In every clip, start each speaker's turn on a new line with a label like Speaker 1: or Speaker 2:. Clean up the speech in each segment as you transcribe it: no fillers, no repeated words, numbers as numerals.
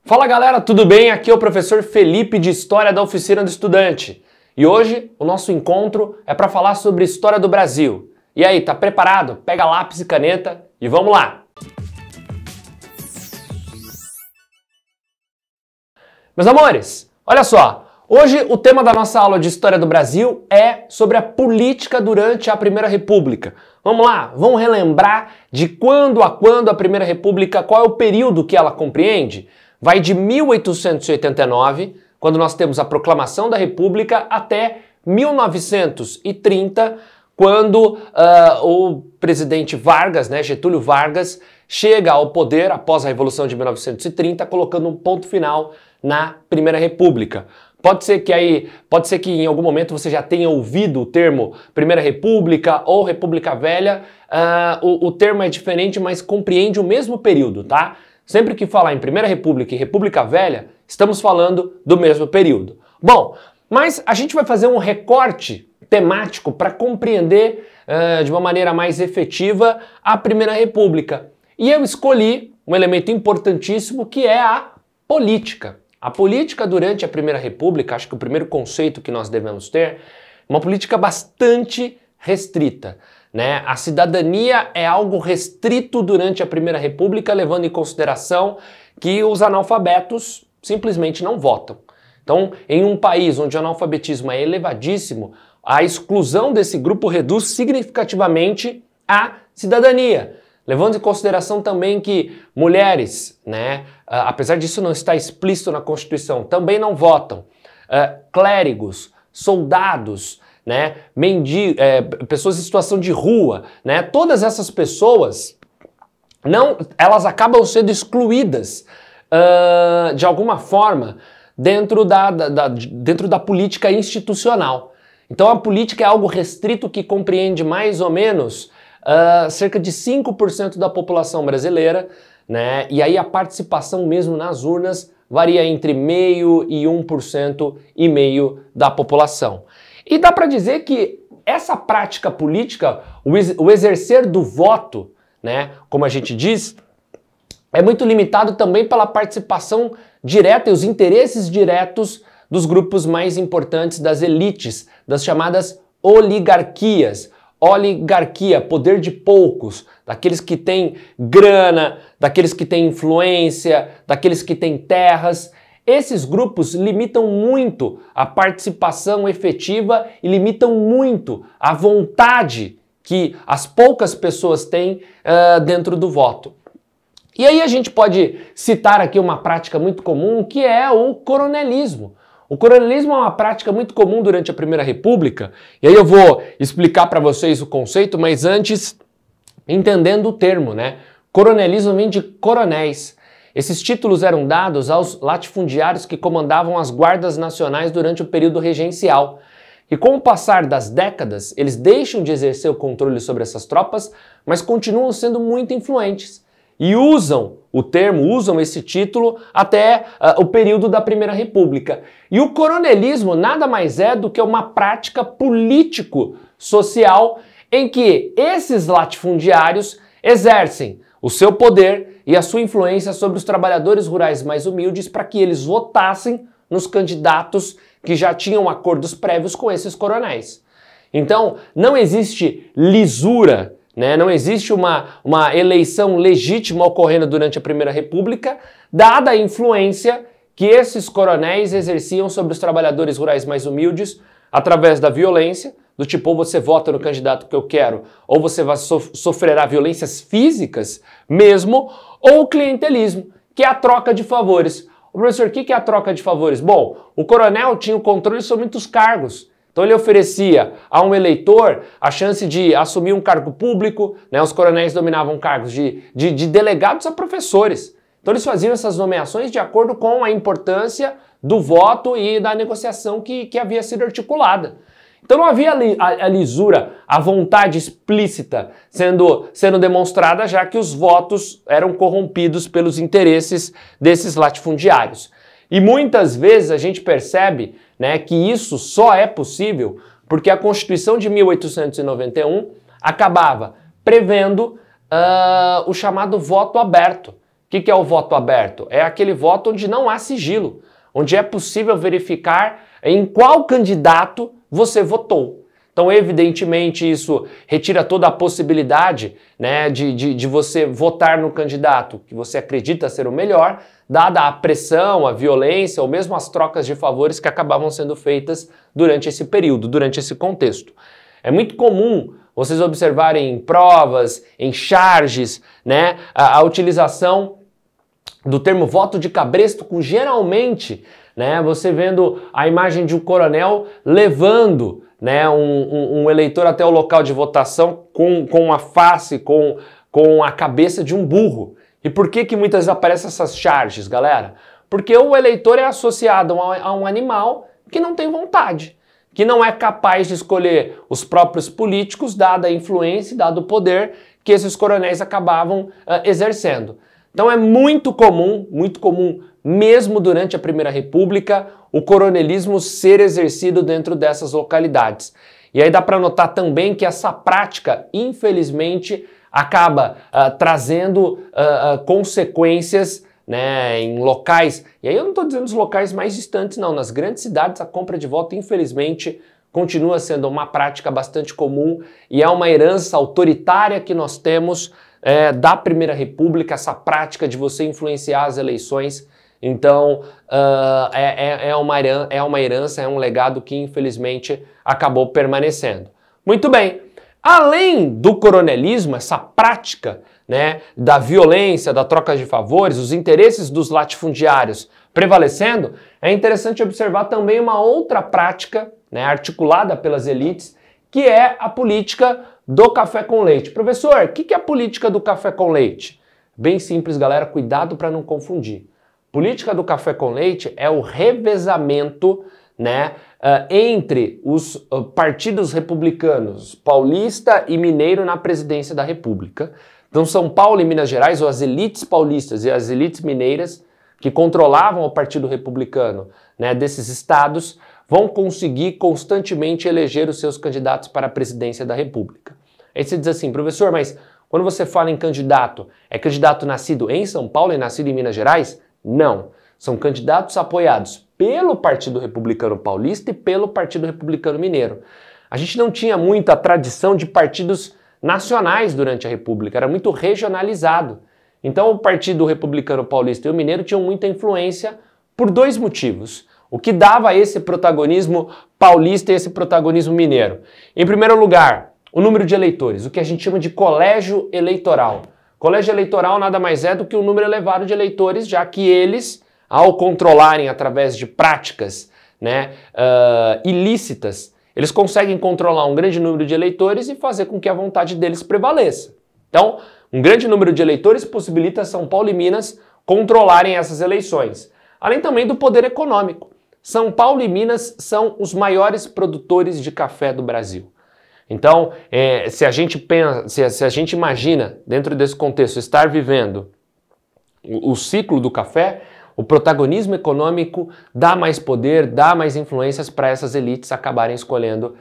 Speaker 1: Fala galera, tudo bem? Aqui é o professor Felipe de História da Oficina do Estudante. E hoje o nosso encontro é para falar sobre História do Brasil. E aí, tá preparado? Pega lápis e caneta e vamos lá! Meus amores, olha só, hoje o tema da nossa aula de História do Brasil é sobre a política durante a Primeira República. Vamos lá, vamos relembrar de quando a Primeira República, qual é o período que ela compreende? Vai de 1889, quando nós temos a proclamação da República, até 1930, quando o presidente Vargas, Getúlio Vargas, chega ao poder após a Revolução de 1930, colocando um ponto final na Primeira República. Pode ser que em algum momento você já tenha ouvido o termo Primeira República ou República Velha. O termo é diferente, mas compreende o mesmo período, tá? Sempre que falar em Primeira República e República Velha, estamos falando do mesmo período. Bom, mas a gente vai fazer um recorte temático para compreender de uma maneira mais efetiva a Primeira República. E eu escolhi um elemento importantíssimo que é a política. A política durante a Primeira República, acho que o primeiro conceito que nós devemos ter, é uma política bastante restrita. A cidadania é algo restrito durante a Primeira República, levando em consideração que os analfabetos simplesmente não votam. Então, em um país onde o analfabetismo é elevadíssimo, a exclusão desse grupo reduz significativamente a cidadania. Levando em consideração também que mulheres, apesar disso não estar explícito na Constituição, também não votam. Clérigos, soldados, pessoas em situação de rua, todas essas pessoas, elas acabam sendo excluídas de alguma forma dentro da política institucional. Então a política é algo restrito que compreende mais ou menos cerca de 5% da população brasileira, e aí a participação mesmo nas urnas varia entre 0,5% e 1,5% da população. E dá para dizer que essa prática política, o exercer do voto, como a gente diz, é muito limitado também pela participação direta e os interesses diretos dos grupos mais importantes, das elites, das chamadas oligarquias. Oligarquia, poder de poucos, daqueles que têm grana, daqueles que têm influência, daqueles que têm terras. Esses grupos limitam muito a participação efetiva e limitam muito a vontade que as poucas pessoas têm dentro do voto. E aí a gente pode citar aqui uma prática muito comum, que é o coronelismo. O coronelismo é uma prática muito comum durante a Primeira República, e aí eu vou explicar para vocês o conceito, mas antes, entendendo o termo, Coronelismo vem de coronéis. Esses títulos eram dados aos latifundiários que comandavam as guardas nacionais durante o período regencial. E com o passar das décadas, eles deixam de exercer o controle sobre essas tropas, mas continuam sendo muito influentes. E usam esse título até o período da Primeira República. E o coronelismo nada mais é do que uma prática político-social em que esses latifundiários exercem o seu poder e a sua influência sobre os trabalhadores rurais mais humildes para que eles votassem nos candidatos que já tinham acordos prévios com esses coronéis. Então, não existe lisura, não existe uma eleição legítima ocorrendo durante a Primeira República, dada a influência que esses coronéis exerciam sobre os trabalhadores rurais mais humildes através da violência, do tipo, ou você vota no candidato que eu quero, ou você sofrerá violências físicas mesmo, ou o clientelismo, que é a troca de favores. O professor, o que é a troca de favores? Bom, o coronel tinha o controle sobre muitos cargos. Então ele oferecia a um eleitor a chance de assumir um cargo público, os coronéis dominavam cargos de delegados a professores. Então eles faziam essas nomeações de acordo com a importância do voto e da negociação que havia sido articulada. Então não havia a lisura, a vontade explícita sendo demonstrada, já que os votos eram corrompidos pelos interesses desses latifundiários. E muitas vezes a gente percebe que isso só é possível porque a Constituição de 1891 acabava prevendo o chamado voto aberto, que é o voto aberto? É aquele voto onde não há sigilo, onde é possível verificar em qual candidato você votou. Então, evidentemente, isso retira toda a possibilidade, né, de você votar no candidato que você acredita ser o melhor, dada a pressão, a violência ou mesmo as trocas de favores que acabavam sendo feitas durante esse período, durante esse contexto. É muito comum vocês observarem em provas, em charges, né, a utilização do termo voto de cabresto, com geralmente, né, você vendo a imagem de um coronel levando, né, um eleitor até o local de votação com a face, com a cabeça de um burro. E por que muitas vezes aparecem essas charges, galera? Porque o eleitor é associado a um animal que não tem vontade, que não é capaz de escolher os próprios políticos, dada a influência e dado o poder que esses coronéis acabavam exercendo. Então é muito comum mesmo durante a Primeira República, o coronelismo ser exercido dentro dessas localidades. E aí dá para notar também que essa prática, infelizmente, acaba trazendo consequências, né, em locais, e aí eu não estou dizendo os locais mais distantes não, nas grandes cidades a compra de voto, infelizmente, continua sendo uma prática bastante comum e é uma herança autoritária que nós temos da Primeira República, essa prática de você influenciar as eleições. Então, é uma herança, é um legado que infelizmente acabou permanecendo. Muito bem, além do coronelismo, essa prática, né, da violência, da troca de favores, os interesses dos latifundiários prevalecendo, é interessante observar também uma outra prática, né, articulada pelas elites, que é a política do café com leite. Professor, o que é a política do café com leite? Bem simples, galera, cuidado para não confundir. Política do café com leite é o revezamento, né, entre os partidos republicanos paulista e mineiro na presidência da República. Então São Paulo e Minas Gerais, ou as elites paulistas e as elites mineiras, que controlavam o Partido Republicano, né, desses estados, vão conseguir constantemente eleger os seus candidatos para a presidência da República. Aí você diz assim, professor, mas quando você fala em candidato, é candidato nascido em São Paulo e nascido em Minas Gerais? Não. São candidatos apoiados pelo Partido Republicano Paulista e pelo Partido Republicano Mineiro. A gente não tinha muita tradição de partidos nacionais durante a República, era muito regionalizado. Então o Partido Republicano Paulista e o Mineiro tinham muita influência por dois motivos. O que dava esse protagonismo paulista e esse protagonismo mineiro? Em primeiro lugar, o número de eleitores, o que a gente chama de colégio eleitoral. Colégio eleitoral nada mais é do que um número elevado de eleitores, já que eles, ao controlarem através de práticas, né, ilícitas, eles conseguem controlar um grande número de eleitores e fazer com que a vontade deles prevaleça. Então, um grande número de eleitores possibilita São Paulo e Minas controlarem essas eleições. Além também do poder econômico. São Paulo e Minas são os maiores produtores de café do Brasil. Então, se a gente imagina, dentro desse contexto, estar vivendo o ciclo do café, o protagonismo econômico dá mais poder, dá mais influências para essas elites acabarem escolhendo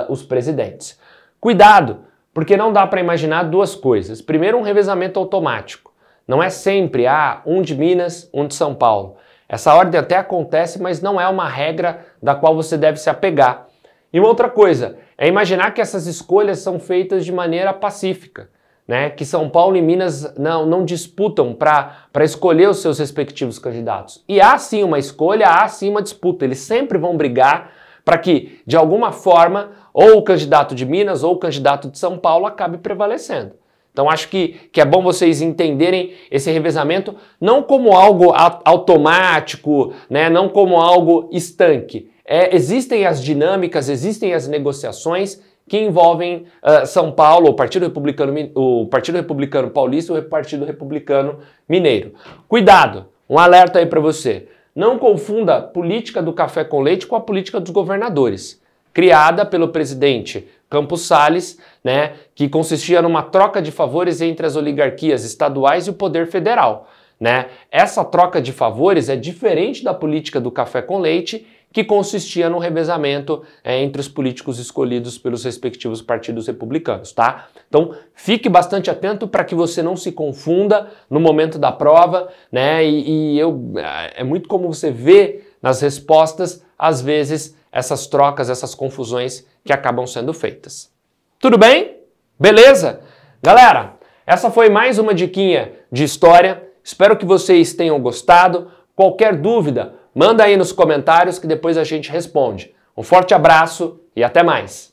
Speaker 1: os presidentes. Cuidado, porque não dá para imaginar duas coisas. Primeiro, um revezamento automático. Não é sempre um de Minas, um de São Paulo. Essa ordem até acontece, mas não é uma regra da qual você deve se apegar. E uma outra coisa, é imaginar que essas escolhas são feitas de maneira pacífica, né? Que São Paulo e Minas não disputam para escolher os seus respectivos candidatos. E há sim uma escolha, há sim uma disputa. Eles sempre vão brigar para que, de alguma forma, ou o candidato de Minas ou o candidato de São Paulo acabe prevalecendo. Então acho que é bom vocês entenderem esse revezamento não como algo automático, né? Não como algo estanque. Existem as dinâmicas, existem as negociações que envolvem São Paulo, o Partido Republicano Paulista e o Partido Republicano Mineiro. Cuidado, um alerta aí para você. Não confunda a política do café com leite com a política dos governadores, criada pelo presidente Campos Salles, né, que consistia numa troca de favores entre as oligarquias estaduais e o poder federal. Né? Essa troca de favores é diferente da política do café com leite, que consistia no revezamento entre os políticos escolhidos pelos respectivos partidos republicanos, tá? Então, fique bastante atento para que você não se confunda no momento da prova, né? É muito comum você ver nas respostas, às vezes, essas trocas, essas confusões que acabam sendo feitas. Tudo bem? Beleza? Galera, essa foi mais uma diquinha de história. Espero que vocês tenham gostado. Qualquer dúvida, manda aí nos comentários que depois a gente responde. Um forte abraço e até mais!